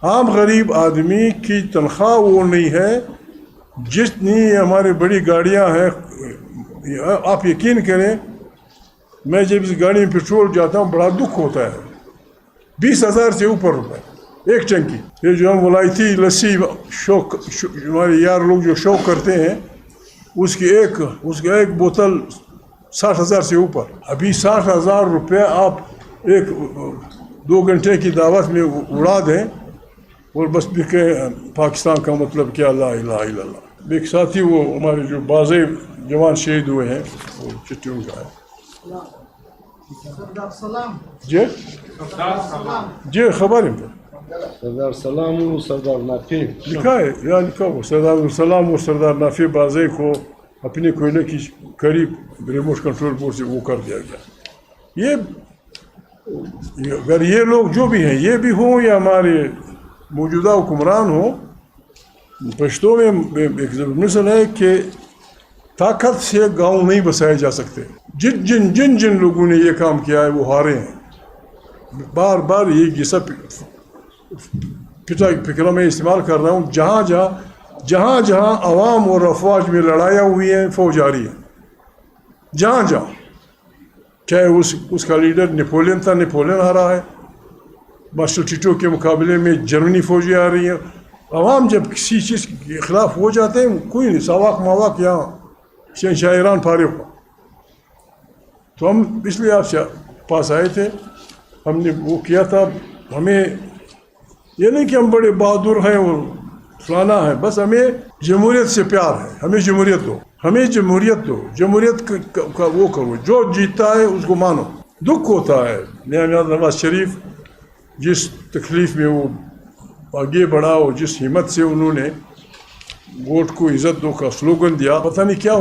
عام غریب آدمی کی تنخواہ وہ نہیں ہے جتنی ہماری بڑی گاڑیاں ہیں. آپ یقین کریں میں جب اس گاڑی میں پیٹرول جاتا ہوں بڑا دکھ ہوتا ہے. 20,000 سے اوپر روپے ایک ٹنکی. یہ جو ہم ولایتی لسی شوق ہمارے یار لوگ جو شوق کرتے ہیں اس کی ایک بوتل 60,000 سے اوپر. ابھی 60,000 روپے آپ 1-2 گھنٹے کی دعوت میں اڑا دیں اور بس کہ پاکستان کا مطلب کیا لا الہ الا اللہ. ایک ساتھی وہ ہمارے جو بازے جوان شہید ہوئے ہیں وہ چٹیوں کا ہے. جی خبر ہے سردار سلام و سردار نافع لکھا ہے یا لکھا ہو. سردار سلام اور سردار نافع بازے کو اپنے کوئلے کی قریب ریموٹ کنٹرول بورڈ سے وہ کر دیا گیا. اگر یہ لوگ جو بھی ہیں یہ بھی ہوں یا ہمارے موجودہ حکمران ہوں پشتوں میں ایک مثل ہے کہ طاقت سے گاؤں نہیں بسائے جا سکتے. جن لوگوں نے یہ کام کیا ہے وہ ہارے ہیں. بار بار یہ سب فکرہ میں استعمال کر رہا ہوں. جہاں عوام اور افواج میں لڑائیاں ہوئی ہیں فوج آ رہی ہے. جہاں چاہے اس کا لیڈر نیپولین تھا, نیپولین ہارا ہے. ماسٹر ٹیٹو کے مقابلے میں جرمنی فوجیں آ رہی ہیں. عوام جب کسی چیز کے خلاف ہو جاتے ہیں کوئی نہیں ساواک ماواک یہاں شہنشاہ ایران فارغ ہوا. تو ہم اس لیے آپ سے پاس آئے تھے. ہم نے وہ کیا تھا. ہمیں یہ نہیں کہ ہم بڑے بہادر ہیں اور فلانا ہے, بس ہمیں جمہوریت سے پیار ہے. ہمیں جمہوریت دو, جمہوریت کا وہ کرو. جو جیتا ہے اس کو مانو. دکھ ہوتا ہے نواز شریف جس تکلیف میں وہ آگے بڑھا اور جس ہمت سے انہوں نے ووٹ کو عزت دو کا سلوگن دیا, پتہ نہیں کیا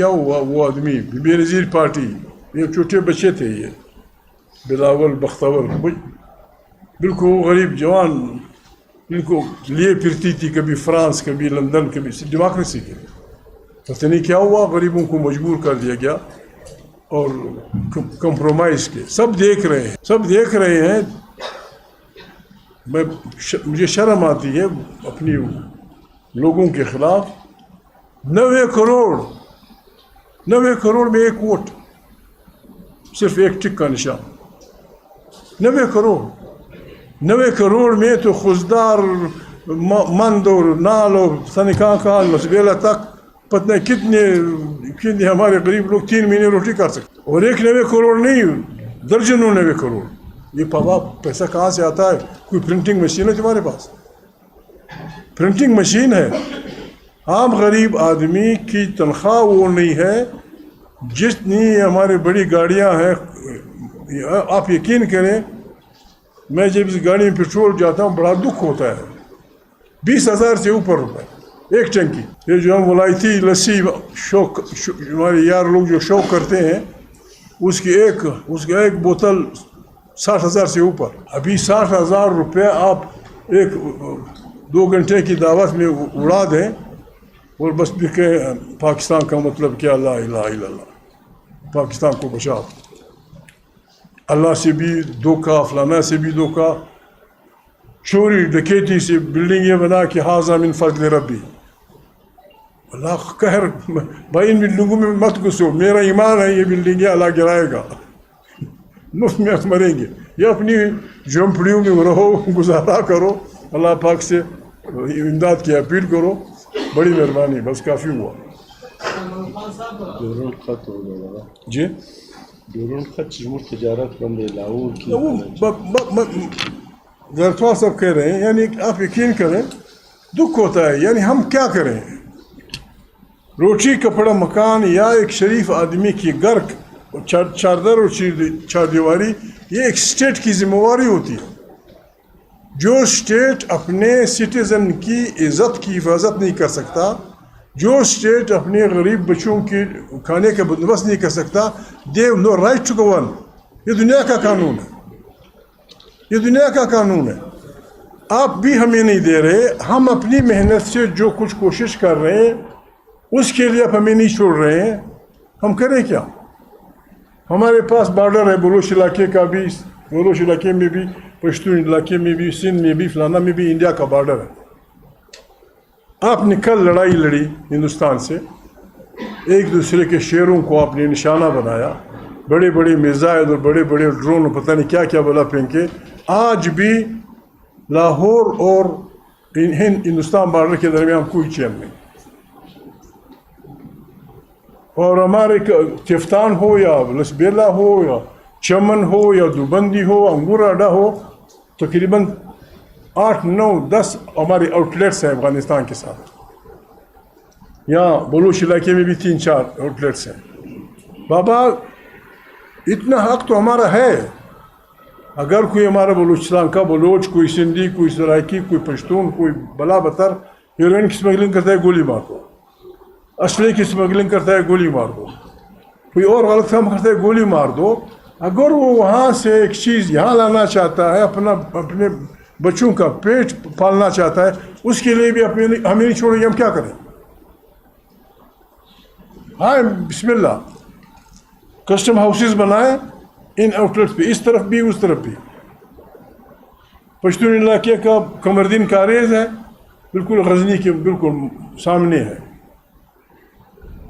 ہوا. وہ آدمی بے نظیر پارٹی, یہ چھوٹے بچے تھے, یہ بلاول بختور بالکل غریب جوان, ان کو لیے پھرتی تھی کبھی فرانس کبھی لندن کبھی ڈیموکریسی کے. پتہ نہیں کیا ہوا, غریبوں کو مجبور کر دیا گیا اور کمپرومائز کے. سب دیکھ رہے ہیں. مجھے شرم آتی ہے اپنی لوگوں کے خلاف. 90 کروڑ میں ایک ووٹ, صرف ایک ٹک کا نشان. 90 کروڑ میں تو خزدار مند اور نال اور سنکاں مسبیلہ تک پتہ کتنے ہمارے غریب لوگ 3 مہینے روٹی کر سکتے. اور ایک 90 کروڑ نہیں, درجنوں 90 کروڑ. یہ پیسہ کہاں سے آتا ہے؟ کوئی پرنٹنگ مشین ہے تمہارے پاس؟ پرنٹنگ مشین ہے. عام غریب آدمی کی تنخواہ وہ نہیں ہے جتنی ہماری بڑی گاڑیاں ہیں. آپ یقین کریں میں جب اس گاڑی میں پیٹرول جاتا ہوں بڑا دکھ ہوتا ہے. 20,000 سے اوپر روپے ایک ٹنکی. یہ جو ہم ولایتی لسی شوق ہمارے یار لوگ جو شوق کرتے ہیں اس کی ایک بوتل 60,000 سے اوپر. ابھی 60,000 روپے آپ 1-2 گھنٹے کی دعوت میں اڑا دیں اور بس کہ پاکستان کا مطلب کیا لا الہ الا اللہ. پاکستان کو بچاؤ. اللہ سے بھی دھوکہ, فلانا سے بھی دھوکہ, چوری ڈکیتی سے بلڈنگیں بنا کے حاضہ من فضل ربی. اللہ قہر, بھائی ان بلڈنگوں میں مت گھسو, میرا ایمان ہے یہ بلڈنگیں اللہ گرائے گا, مفت میں مریں گے. یہ اپنی جھونپڑیوں میں رہو, گزارا کرو, اللہ پاک سے امداد کی اپیل کرو. بڑی مہربانی, بس کافی ہوا. جی جمہور تجارت بند لاہور کی گرتوا سب کہہ رہے ہیں. یعنی آپ یقین کریں دکھ ہوتا ہے. یعنی ہم کیا کریں؟ روٹی کپڑا مکان یا ایک شریف آدمی کی گھر چادر اور چار دیواری یہ ایک اسٹیٹ کی ذمہ داری ہوتی ہے. جو اسٹیٹ اپنے سٹیزن کی عزت کی حفاظت نہیں کر سکتا, جو اسٹیٹ اپنے غریب بچوں کے کھانے کا بندوبست نہیں کر سکتا, they have no right to govern. یہ دنیا کا قانون ہے. آپ بھی ہمیں نہیں دے رہے. ہم اپنی محنت سے جو کچھ کوشش کر رہے ہیں اس کے لیے آپ ہمیں نہیں چھوڑ رہے ہیں. ہم کریں کیا؟ ہمارے پاس بارڈر ہے بلوچ علاقے کا بھی, بلوچ علاقے میں بھی، پشتون علاقے میں بھی، سندھ میں بھی، فلانا میں بھی انڈیا کا بارڈر ہے۔ آپ نے کل لڑائی لڑی ہندوستان سے، ایک دوسرے کے شیروں کو آپ نے نشانہ بنایا، بڑے بڑے میزائل اور بڑے بڑے ڈرون پتہ نہیں کیا کیا بلا پھینکے۔ آج بھی لاہور اور ہندوستان بارڈر کے درمیان کوئی چین نہیں، اور ہمارے چفتان ہو یا لسبیلا ہو یا چمن ہو یا دوبندی ہو، انگور اڈا ہو، تقریباً 8 9 10 ہمارے آؤٹ لیٹس ہیں افغانستان کے ساتھ۔ یہاں بلوچ علاقے میں بھی 3 4 آؤٹ لیٹس ہیں۔ بابا اتنا حق تو ہمارا ہے، اگر کوئی ہمارا بلوچستان کا بلوچ، کوئی سندھی، کوئی سرائکی، کوئی پشتون، کوئی بلا بتر ہیروئن کی اسمگلنگ کرتا ہے گولی مار دو، اسلحے کی اسمگلنگ کرتا ہے گولی مار دو، کوئی اور غلط کام کرتا ہے گولی مار دو۔ اگر وہ وہاں سے ایک چیز یہاں لانا چاہتا ہے، اپنے بچوں کا پیٹ پالنا چاہتا ہے، اس کے لیے بھی ہمیں نہیں چھوڑیں گے، ہم کیا کریں؟ ہاں بسم اللہ، کسٹم ہاؤسز بنائیں ان آؤٹ لیٹس پہ، اس طرف بھی اس طرف بھی۔ پشتون علاقے کا قمردین کاریز ہے، بالکل غزنی کے بالکل سامنے ہے،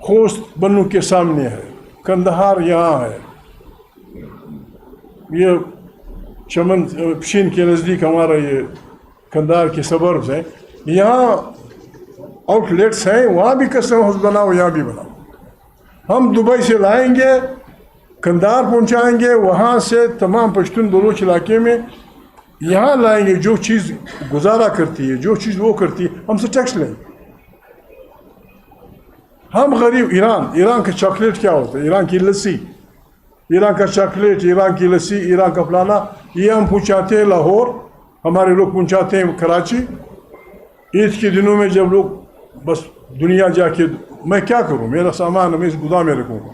خوست بنو کے سامنے ہے، کندہار یہاں ہے، یہ چمن پشین کے نزدیک ہمارا یہ کندہار کے سبربز ہیں، یہاں آؤٹ لیٹس ہیں، وہاں بھی کسٹم ہاؤس بناؤ، یہاں بھی بناؤ۔ ہم دبئی سے لائیں گے، کندہار پہنچائیں گے، وہاں سے تمام پشتون بلوچ علاقے میں یہاں لائیں گے، جو چیز گزارا کرتی ہے، جو چیز وہ کرتی ہے، ہم سے ٹیکس لیں گے۔ ہم غریب، ایران کا چاکلیٹ کیا ہوتا ہے؟ ایران کی لسی، ایران کا چاکلیٹ، ایران کی لسی، ایران کا فلانا، یہ ہم پہنچاتے ہیں لاہور، ہمارے لوگ پہنچاتے ہیں کراچی۔ عید کے دنوں میں جب لوگ بس دنیا جا کے، میں کیا کروں، میرا سامان میں اس گودام میں رکھوں گا،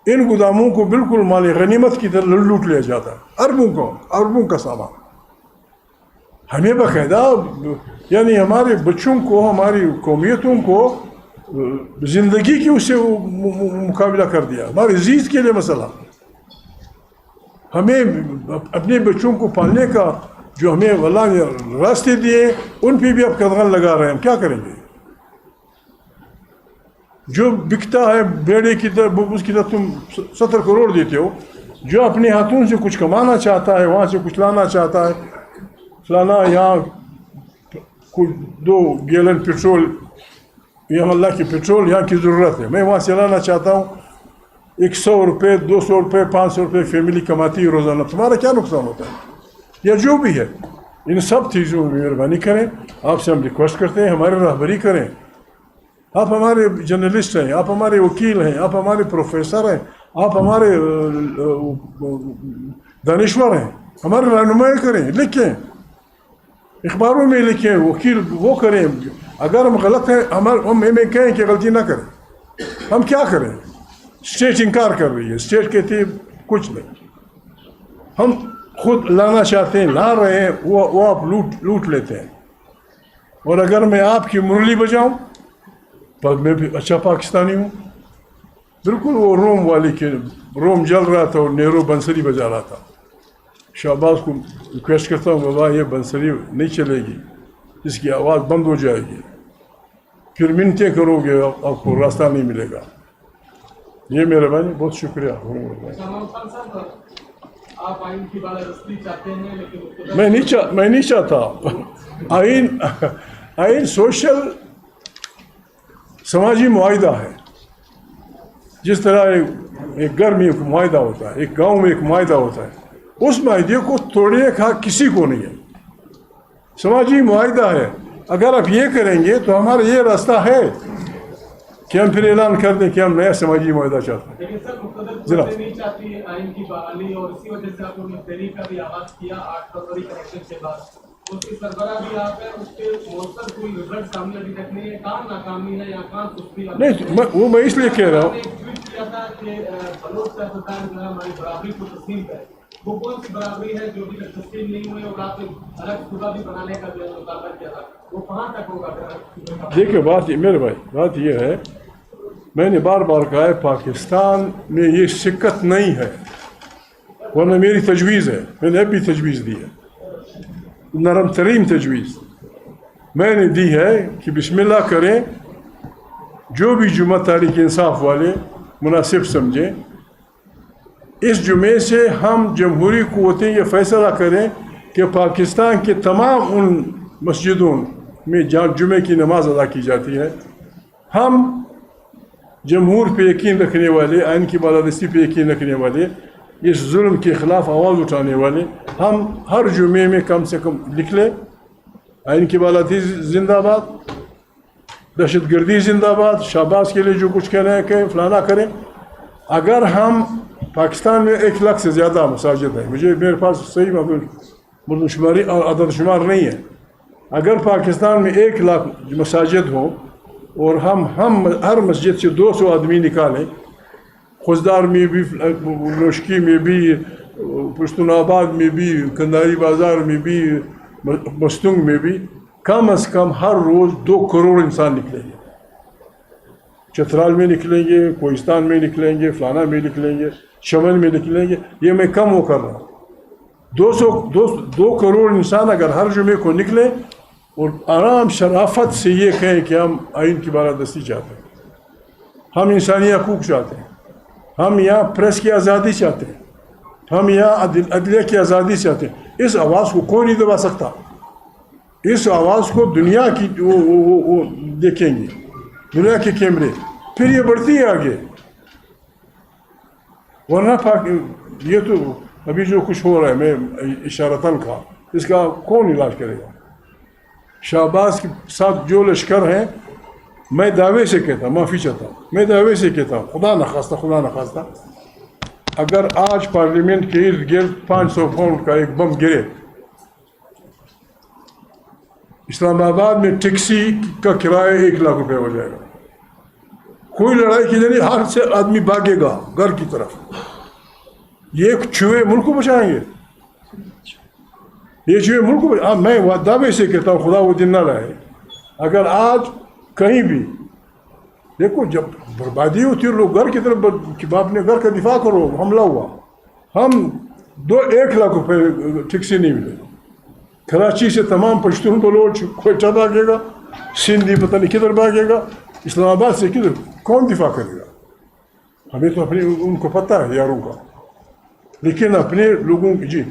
ان گوداموں کو بالکل مال غنیمت کی طرح لوٹ لیا جاتا ہے، اربوں کا سامان۔ ہمیں باقاعدہ یعنی ہمارے بچوں کو، ہماری قومیتوں کو زندگی کی اس سے مقابلہ کر دیا، ہماری عزیز کے لیے مسئلہ۔ ہمیں اپنے بچوں کو پالنے کا جو ہمیں اللہ نے راستے دیے، ان پہ بھی اب قدغن لگا رہے ہیں، ہم کیا کریں گے؟ جو بکتا ہے بیڑے کی طرح، اس کی طرح تم 70 کروڑ دیتے ہو۔ جو اپنے ہاتھوں سے کچھ کمانا چاہتا ہے، وہاں سے کچھ لانا چاہتا ہے، فلانا یہاں کچھ 2 گیلن پیٹرول، یہاں اللہ کی پیٹرول یہاں کی ضرورت ہے، میں وہاں سے لانا چاہتا ہوں، 100 روپے 200 روپے 500 روپے فیملی کماتی ہے روزانہ، تمہارا کیا نقصان ہوتا ہے؟ یا جو بھی ہے، ان سب چیزوں میں مہربانی کریں، آپ سے ہم ریکویسٹ کرتے ہیں، ہماری رہبری کریں۔ آپ ہمارے جرنلسٹ ہیں، آپ ہمارے وکیل ہیں، آپ ہمارے پروفیسر ہیں، آپ ہمارے دانشور ہیں، ہماری رہنمائی کریں، لکھیں، اخباروں میں لکھیں، وکیل وہ کریں۔ اگر ہم غلط ہیں، ہم ہمیں کہیں کہ غلطی نہ کریں، ہم کیا کریں؟ اسٹیٹ انکار کر رہی ہے، اسٹیٹ کہتی ہے کچھ نہیں، ہم خود لانا چاہتے ہیں، لا رہے ہیں، وہ آپ لوٹ لیتے ہیں۔ اور اگر میں آپ کی مرلی بجاؤں پر میں بھی اچھا پاکستانی ہوں، بالکل وہ روم والی کے روم جل رہا تھا اور نہرو بنسری بجا رہا تھا۔ شہباز کو ریکویسٹ کرتا ہوں، بابا یہ بنسری نہیں چلے گی، اس کی آواز بند ہو جائے گی، پھر منتیں کرو گے، آپ کو راستہ نہیں ملے گا۔ یہ میرے بھائی بہت شکریہ۔ میں نہیں چاہتا آئین سوشل سماجی معاہدہ ہے، جس طرح ایک گھر میں ایک معاہدہ ہوتا ہے، ایک گاؤں میں ایک معاہدہ ہوتا ہے، اس معاہدے کو توڑنے کا کسی کو نہیں ہے، سماجی معاہدہ ہے۔ اگر آپ یہ کریں گے تو ہمارا یہ راستہ ہے کہ ہم پھر اعلان کر دیں کہ ہم نیا سماجی معاہدہ چاہتے ہیں۔ لیکن سر مقتدر نہیں چاہتی آئین کی بحالی، اور اسی وجہ سے آپ نے تحریک کا بھی آغاز کیا 8 فروری کے الیکشن کے بعد، اس کی سربراہ بھی آپ ہیں، اس کے مؤثر کوئی رزلٹ سامنے ابھی تک نہیں ہے، کہاں ناکامی ہے یا کہاں سستی ہے؟ نہیں، وہ میں اس لیے کہہ رہا ہوں، ایک ٹویٹ کیا تھا کہ بلوچ سیاستدان جو ہے ہماری برابری کو تسلیم کرے، وہ کون سی برابری ہے جو ابھی تک تسلیم نہیں ہوئی، اور آپ نے الگ صوبہ بھی بنانے کا جو ہے مطالبہ کیا تھا، وہ کہاں تک ہوگا؟ دیکھیں بات میرے بھائی، بات یہ ہے، میں نے بار بار کہا ہے، پاکستان میں یہ سکت نہیں ہے، ورنہ میری تجویز ہے، میں نے اب بھی تجویز دی ہے، نرم ترین تجویز میں نے دی ہے کہ بسم اللہ کریں، جو بھی جمعہ تحریک انصاف والے مناسب سمجھیں، اس جمعے سے ہم جمہوری قوتیں یہ فیصلہ کریں کہ پاکستان کے تمام ان مسجدوں میں جہاں جمعے کی نماز ادا کی جاتی ہے، ہم جمہور پہ یقین رکھنے والے، آئین کی بالادستی پہ یقین رکھنے والے، اس ظلم کے خلاف آواز اٹھانے والے، ہم ہر جمعے میں کم سے کم لکھ لیں آئین کی بالادستی زندہ باد، دہشت گردی زندہ باد، شہباز کے لیے جو کچھ کہنا ہے کہ فلانا کریں۔ اگر ہم پاکستان میں 1 لاکھ سے زیادہ مساجد ہیں، میرے پاس صحیح مردم شماری اور عدد شمار نہیں ہے، اگر پاکستان میں 1 لاکھ مساجد ہوں اور ہم ہر مسجد سے 200 آدمی نکالیں، خوزدار میں بھی، نوشکی میں بھی، پشتون آباد میں بھی، کنداری بازار میں بھی، مستنگ میں بھی، کم از کم ہر روز 2 کروڑ انسان نکلیں گے، چترال میں نکلیں گے، کوہستان میں نکلیں گے، فلانا میں نکلیں گے، شمن میں نکلیں گے، یہ میں کم وہ کر رہا ہوں۔ 2 کروڑ انسان اگر ہر جمعے کو نکلیں اور آرام شرافت سے یہ کہیں کہ ہم آئین کی بالادستی چاہتے ہیں، ہم انسانی حقوق چاہتے ہیں، ہم یہاں پریس کی آزادی چاہتے ہیں، ہم یہاں عدلیہ کی آزادی چاہتے ہیں، اس آواز کو کوئی نہیں دبا سکتا، اس آواز کو دنیا کی وہ دیکھیں گے، دنیا کے کیمرے، پھر یہ بڑھتی ہے آگے۔ ورنہ یہ تو ابھی جو کچھ ہو رہا ہے، میں اشارتاً کہا، اس کا کون علاج کرے گا؟ شہباز کے ساتھ جو لشکر ہیں، میں دعوے سے کہتا ہوں، معافی چاہتا ہوں، میں دعوے سے کہتا ہوں، خدا نخواستہ اگر آج پارلیمنٹ کے ارد گرد 500 پاؤنڈ کا ایک بم گرے، اسلام آباد میں ٹیکسی کا کرایہ 1 لاکھ روپے ہو جائے گا، کوئی لڑائی کی نہیں، ہر سے آدمی بھاگے گا گھر کی طرف، یہ چوہے ملک کو بچائیں گے، یہ چوہے ملک کو میں دعوے سے کہتا ہوں، خدا وہ دن نہ لائے، اگر آج کہیں بھی دیکھو جب بربادی ہوتی ہے لوگ گھر کی طرف کہ اپنے گھر کا دفاع کرو، حملہ ہوا، ہم 1 لاکھ روپے ٹیکسی نہیں ملے، کراچی سے تمام پشتون بلوچ کوئٹہ بھاگے گا، سندھی پتہ نہیں کدھر بھاگے گا، اسلام آباد سے کدھر، کون دفاع کرے گا؟ ہمیں تو اپنے ان کو پتہ ہے یاروں کا، لیکن اپنے لوگوں کی جی